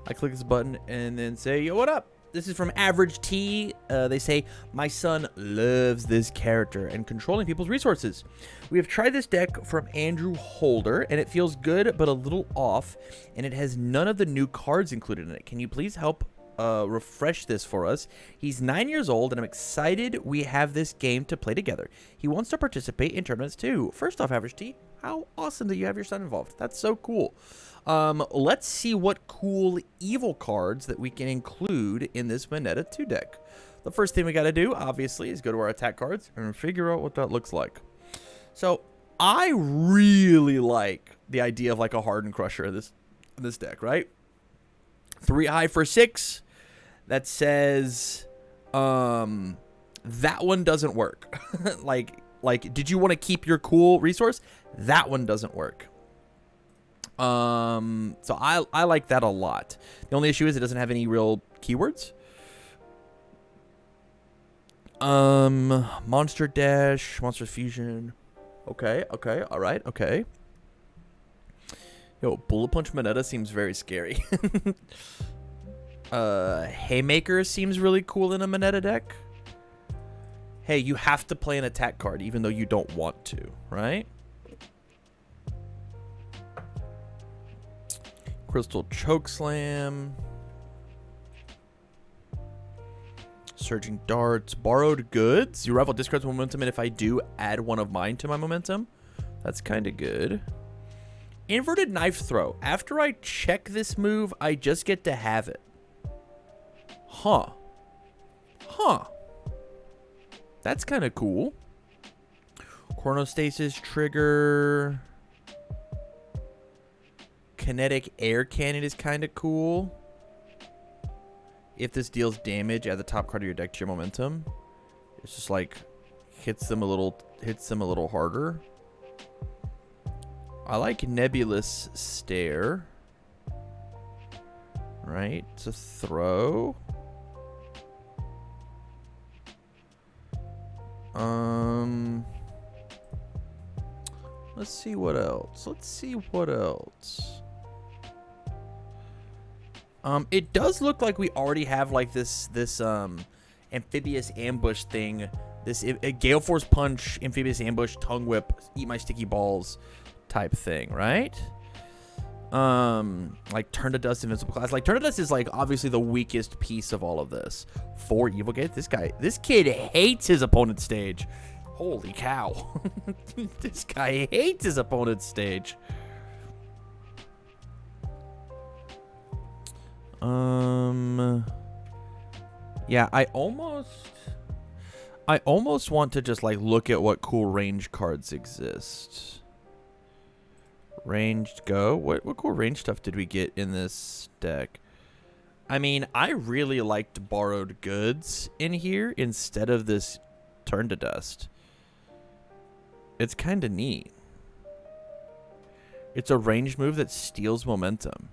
I click this button and then say, yo, what up? This is from Average T. They say, my son loves this character and controlling people's resources. We have tried this deck from Andrew Holder, and it feels good, but a little off, and it has none of the new cards included in it. Can you please help refresh this for us? He's 9 years old, and I'm excited we have this game to play together. He wants to participate in tournaments too. First off, Average T, how awesome that you have your son involved. That's so cool. Let's see what cool evil cards that we can include in this Mineta 2 deck. The first thing we got to do, obviously, is go to our attack cards and figure out what that looks like. So, I really like the idea of like a Hardened Crusher in this deck, right? 3 high for 6. That says, that one doesn't work. like, did you want to keep your cool resource? That one doesn't work. So I like that a lot. The only issue is it doesn't have any real keywords. Monster Dash, Monster Fusion. Okay, all right, okay. Yo, Bullet Punch Mineta seems very scary. Haymaker seems really cool in a Mineta deck. Hey, you have to play an attack card even though you don't want to, right? Crystal Chokeslam. Surging Darts. Borrowed Goods. You rival discards momentum, and if I do, add one of mine to my momentum. That's kind of good. Inverted Knife Throw. After I check this move, I just get to have it. Huh. That's kind of cool. Chronostasis trigger. Kinetic Air Cannon is kind of cool. If this deals damage at the top card of your deck to your momentum, it's just like hits them a little harder. I like Nebulous Stare. Right, it's a throw. Let's see what else. It does look like we already have like this amphibious ambush thing. This a Gale Force Punch, amphibious ambush, tongue whip, eat my sticky balls type thing, right? Like Turn to Dust, invincible class. Like Turn to Dust is like obviously the weakest piece of all of this. 4 Evil Gates. This kid hates his opponent's stage. Holy cow. This guy hates his opponent's stage. Yeah, I almost want to just like look at what cool range cards exist. Ranged Go. What cool range stuff did we get in this deck? I mean, I really liked Borrowed Goods in here instead of this Turn to Dust. It's kind of neat. It's a ranged move that steals momentum.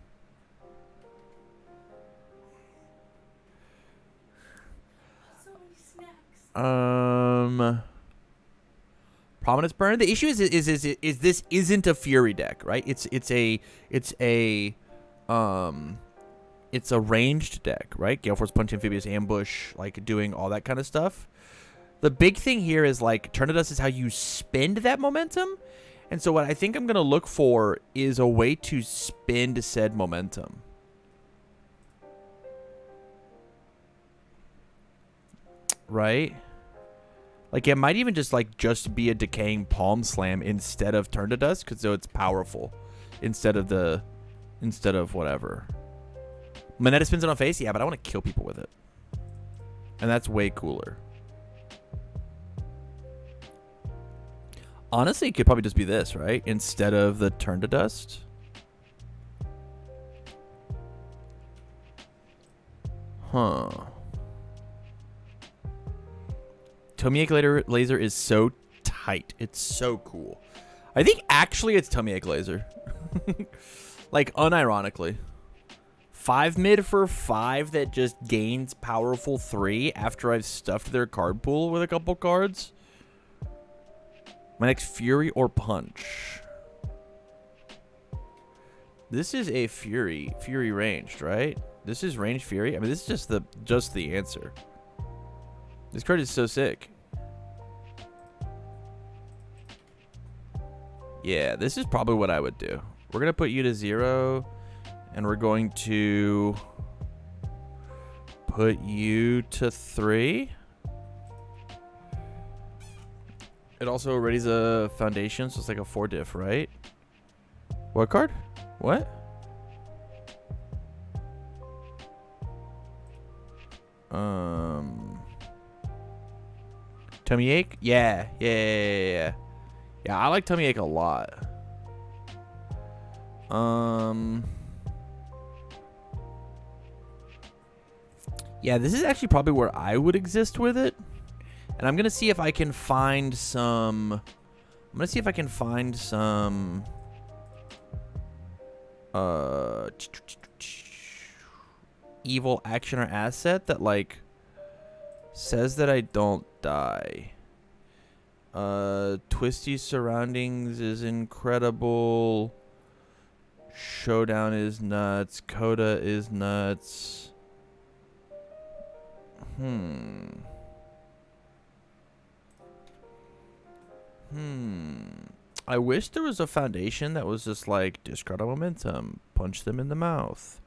Prominence Burn. The issue is this isn't a Fury deck, right? It's a ranged deck, right? Gale Force Punch, Amphibious Ambush, like doing all that kind of stuff. The big thing here is like Turn to Dust is how you spend that momentum. And so what I think I'm going to look for is a way to spend said momentum. Right? Like it might even just be a Decaying Palm Slam instead of Turn to Dust, because so it's powerful instead of whatever. Mineta spins it on face, yeah, but I want to kill people with it, and that's way cooler. Honestly, it could probably just be this, right? Instead of the Turn to Dust. Huh. Tomiak Laser is so tight. It's so cool. I think actually it's Tomiak Laser. Like, unironically. 5 mid for 5 that just gains powerful 3 after I've stuffed their card pool with a couple cards. My next Fury or Punch. This is a Fury ranged, right? This is ranged Fury. I mean, this is just the answer. This card is so sick. Yeah, this is probably what I would do. We're gonna put you to 0, and we're going to put you to 3. It also readies a foundation, so it's like a 4 diff, right? What card? What? Tummy ache? Yeah. Yeah, I like tummy ache a lot. Yeah, this is actually probably where I would exist with it. And I'm going to see if I can find some... evil action or asset that, like, says that I don't die. Twisty Surroundings is incredible. Showdown is nuts. Coda is nuts. I wish there was a foundation that was just like, discard a momentum, punch them in the mouth.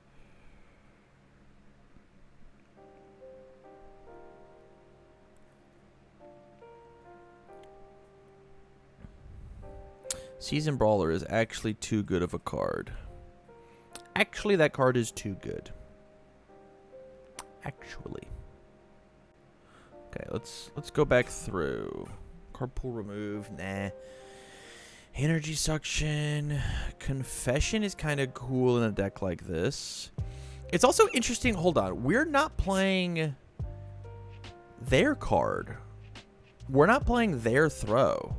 Season Brawler is actually too good of a card. Actually, that card is too good. Actually. Okay, let's go back through. Card pool remove, nah. Energy Suction. Confession is kind of cool in a deck like this. It's also interesting, hold on. We're not playing their card. We're not playing their throw.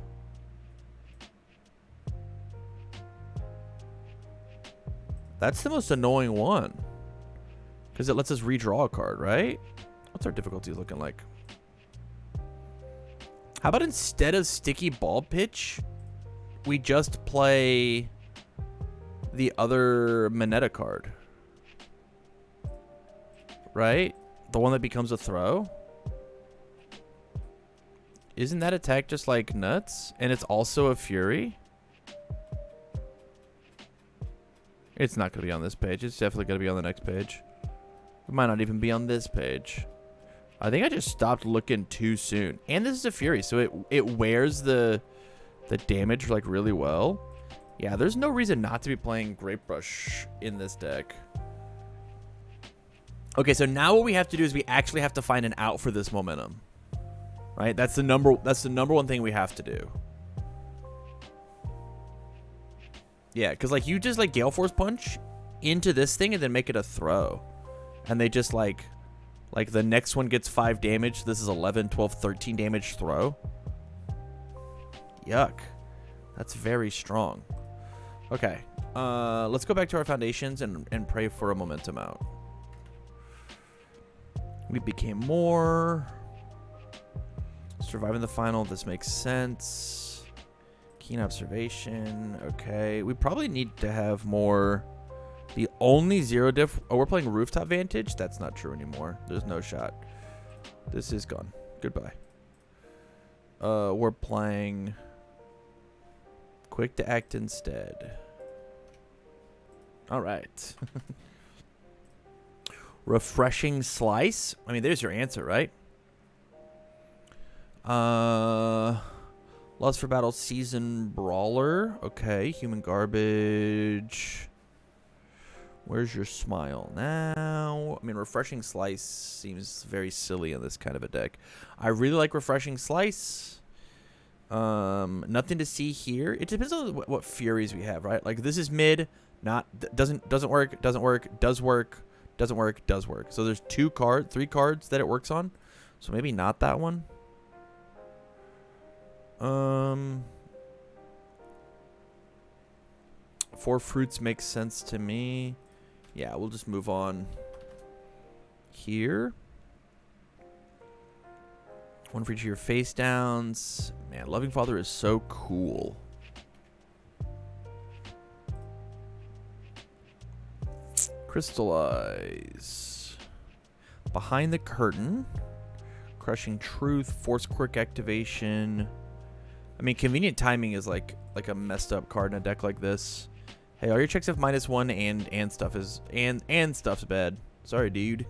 That's the most annoying one. Because it lets us redraw a card, right? What's our difficulty looking like? How about instead of Sticky Ball Pitch, we just play the other Mineta card? Right? The one that becomes a throw? Isn't that attack just like nuts? And it's also a Fury? It's not going to be on this page. It's definitely going to be on the next page. It might not even be on this page. I think I just stopped looking too soon. And this is a Fury, so it wears the damage like really well. Yeah, there's no reason not to be playing Grape Brush in this deck. Okay, so now what we have to do is we actually have to find an out for this momentum. Right? That's the number one thing we have to do. Yeah, because like you just like Gale Force Punch into this thing and then make it a throw. And they just like the next one gets 5 damage. This is 11, 12, 13 damage throw. Yuck. That's very strong. Okay. Let's go back to our foundations and pray for a momentum out. We became more. Surviving the final. This makes sense. Keen observation. Okay. We probably need to have more. The only 0 diff. Oh, we're playing Rooftop Vantage? That's not true anymore. There's no shot. This is gone. Goodbye. We're playing Quick to Act instead. All right. Refreshing Slice. I mean, there's your answer, right? Lost for Battle Season Brawler. Okay. Human Garbage. Where's your smile now? I mean, Refreshing Slice seems very silly in this kind of a deck. I really like Refreshing Slice. Nothing to see here. It depends on what Furies we have, right? Like this is mid, doesn't work, does work, does work. So there's 3 cards that it works on. So maybe not that one. Four Fruits makes sense to me. Yeah, we'll just move on here. One for each of your face downs. Man, Loving Father is so cool. Crystallize. Behind the Curtain. Crushing Truth. Force Quirk activation. I mean, Convenient Timing is like a messed up card in a deck like this. Hey, all your checks have -1 and stuff is and stuff's bad. Sorry, dude.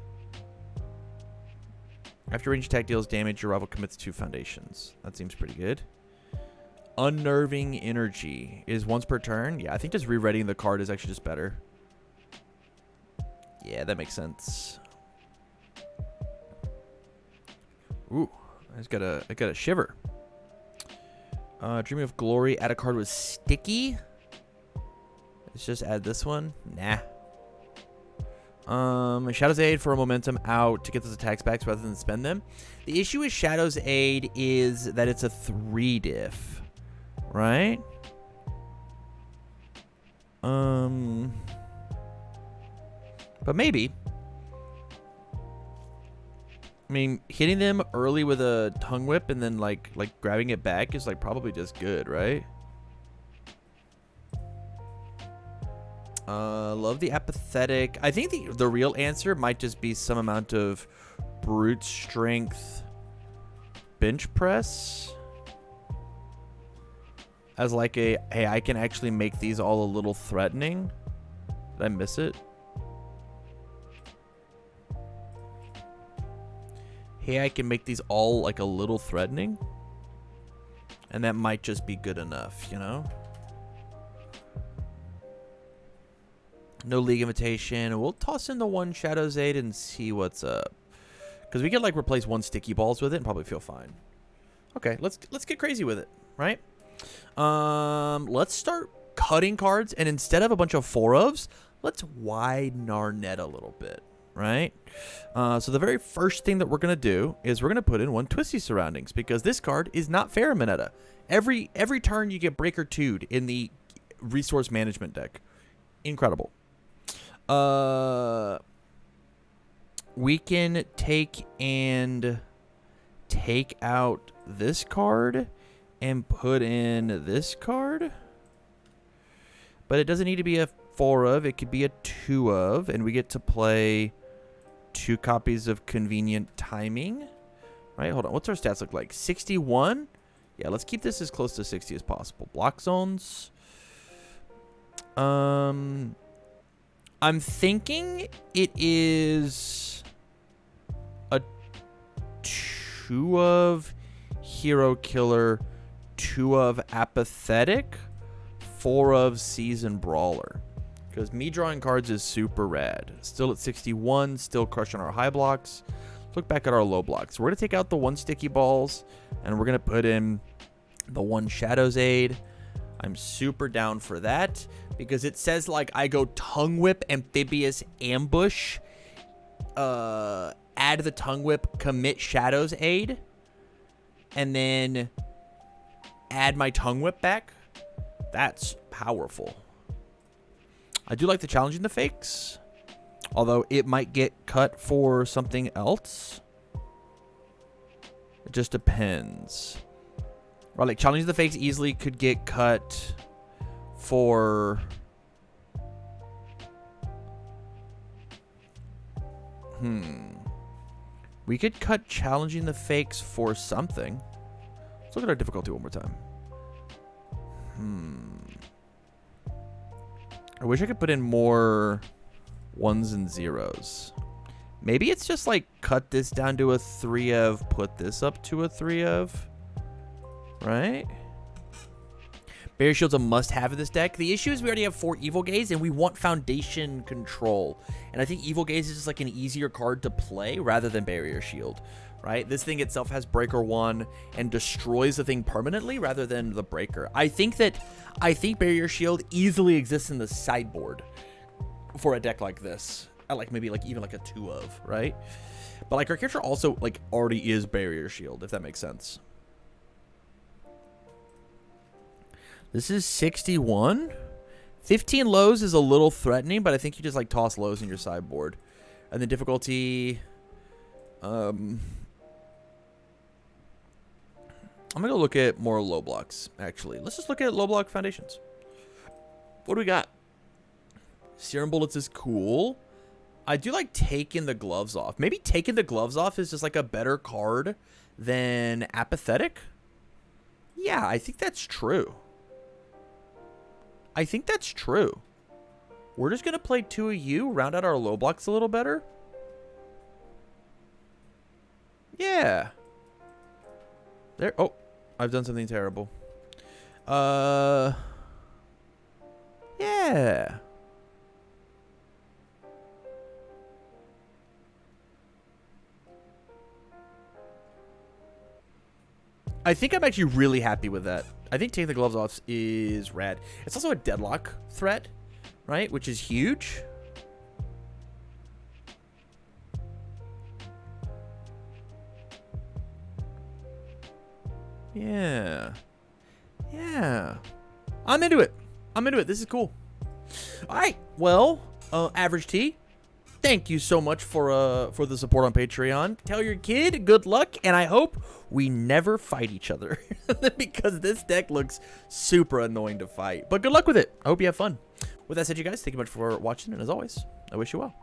After range attack deals damage, your rival commits 2 foundations. That seems pretty good. Unnerving Energy is once per turn. Yeah, I think just re-readying the card is actually just better. Yeah, that makes sense. Ooh, I got a shiver. Dreaming of Glory. Add a card with Sticky. Let's just add this one. Nah. Shadow's Aid for a momentum out to get those attacks back rather than spend them. The issue with Shadow's Aid is that it's a 3 diff. Right? But maybe. I mean, hitting them early with a Tongue Whip and then like grabbing it back is like probably just good, right? Love the Apathetic. I think the real answer might just be some amount of brute strength bench press. As like a, hey, I can actually make these all a little threatening. Did I miss it? Hey, I can make these all like a little threatening. And that might just be good enough, you know? No League Invitation. We'll toss in the 1 Shadow's Aid and see what's up. Because we could like replace 1 Sticky Balls with it and probably feel fine. Okay, let's get crazy with it, right? Let's start cutting cards, and instead of a bunch of 4-ofs, let's widen our net a little bit, right? So the very first thing that we're gonna do is we're gonna put in 1 Twisty Surroundings, because this card is not fair in Mineta. Every turn you get Breaker 2'd in the resource management deck. Incredible. We can take out this card and put in this card. But it doesn't need to be a 4-of. It could be a 2-of. And we get to play 2 copies of Convenient Timing. Right, hold on. What's our stats look like? 61? Yeah, let's keep this as close to 60 as possible. Block zones. I'm thinking it is a 2-of Hero Killer, 2-of Apathetic, 4-of Season Brawler. Because me drawing cards is super rad. Still at 61, still crushing our high blocks. Look back at our low blocks. We're going to take out the 1 Sticky Balls, and we're going to put in the 1 Shadow's Aid. I'm super down for that, because it says, like, I go Tongue Whip, Amphibious Ambush, add the Tongue Whip, commit Shadow's Aid, and then add my Tongue Whip back. That's powerful. I do like the Challenging the Fakes, although it might get cut for something else. It just depends. Right, like Challenging the Fakes easily could get cut for... We could cut Challenging the Fakes for something. Let's look at our difficulty one more time. I wish I could put in more 1s and 0s. Maybe it's just like cut this down to a 3-of, put this up to a 3-of. Right? Barrier Shield's a must-have in this deck. The issue is we already have 4 Evil Gaze, and we want Foundation control. And I think Evil Gaze is just like an easier card to play rather than Barrier Shield. Right? This thing itself has Breaker 1 and destroys the thing permanently rather than the Breaker. I think Barrier Shield easily exists in the sideboard for a deck like this. I like maybe like even like a 2-of, right? But like our character also like already is Barrier Shield, if that makes sense. This is 61. 15 lows is a little threatening, but I think you just like toss lows in your sideboard. And the difficulty... I'm going to go look at more low blocks, actually. Let's just look at low block foundations. What do we got? Serum Bullets is cool. I do like taking the gloves off. Maybe taking the gloves off is just like a better card than apathetic. Yeah, I think that's true. I think that's true. We're just going to play 2 of you, round out our low blocks a little better. Yeah. There. Oh, I've done something terrible. Yeah. I think I'm actually really happy with that. I think taking the gloves off is rad. It's also a deadlock threat, right? Which is huge. Yeah. Yeah. I'm into it. I'm into it. This is cool. All right. Well, Average T, thank you so much for the support on Patreon. Tell your kid good luck, and I hope we never fight each other because this deck looks super annoying to fight. But good luck with it. I hope you have fun. With that said, you guys, thank you much for watching, and as always, I wish you well.